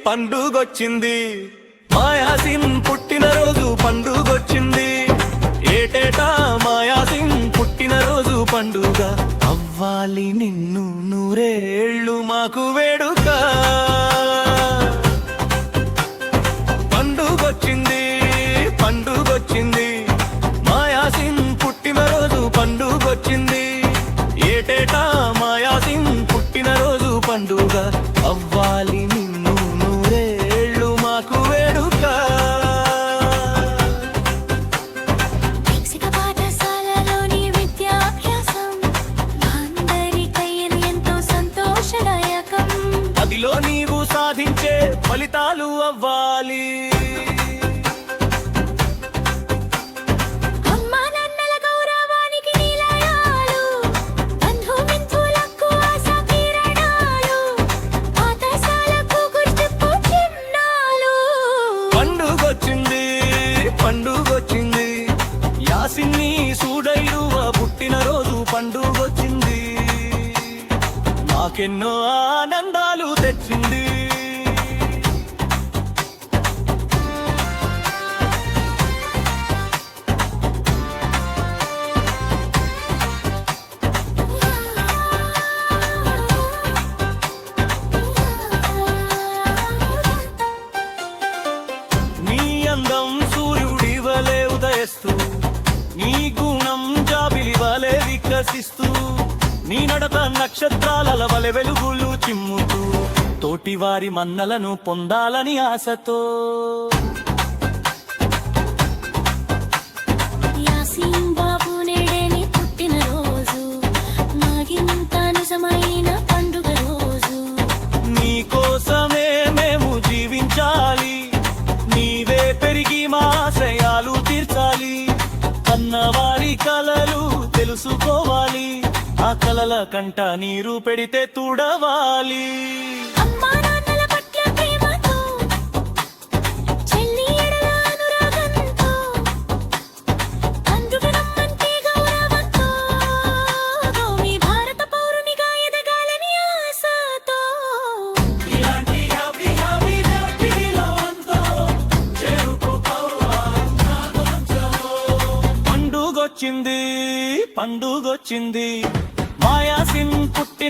పండుగొచ్చింది, మాయాసిన్ పుట్టినరోజు పండుగొచ్చింది. ఏటేటా మాయాసిన్ పుట్టినరోజు పండుగ అవ్వాలి నిన్ను నూరేళ్ళు మాకు వేడుక. పండుగొచ్చింది పండుగొచ్చింది, మాయాసిన్ పుట్టినరోజు పండుగొచ్చింది. ఏటేటా మాయాసిన్ పుట్టినరోజు పండుగ అవ్వాలి నిన్ను నూరేళ్ళు మాకు వేడుక. పాఠశాలలోని విద్యాభ్యాసం అందరికైనా ఎంతో సంతోషదాయకం. అదిలో నీవు సాధించే ఫలితాలు అవ్వాలి. పండుగొచ్చింది యాసిన్ని సూడైరువ పుట్టినరోజు పండుగొచ్చింది, మాకెన్నో ఆనందాలు తెచ్చింది. నీ అందం సూర్యుడివలే ఉదయిస్తూ, నీ గుణం జాబిలివలే వికసిస్తూ, నీ నడత నక్షత్రాల వలె వెలుగులు చిమ్ముతూ, తోటివారి మన్నలను పొందాలని ఆశతో. యాసిన్ బాబు నేడేని పుట్టినరోజు, నాకింత నిజమైన పండుగ రోజు. నీ కోసమే మేము జీవించాలి, నీవే పెరిగి మా ఆశయాలు తీర్చాలి. అన్నవారి కలలు తెలుసుకోవాలి, ఆ కలల కంట నీరు పెడితే తుడవాలి. అమ్మా నాన్నల పట్ల ప్రేమతో, చెల్లి ఎడల అనురాగంతో, అందుకనమ్మంటే గౌరవంతో, మీ భారత పౌరునిగా ఎదగాలని ఆశతో. పండుగొచ్చింది పండుగొచ్చింది, మాయాసిన్ పుట్టి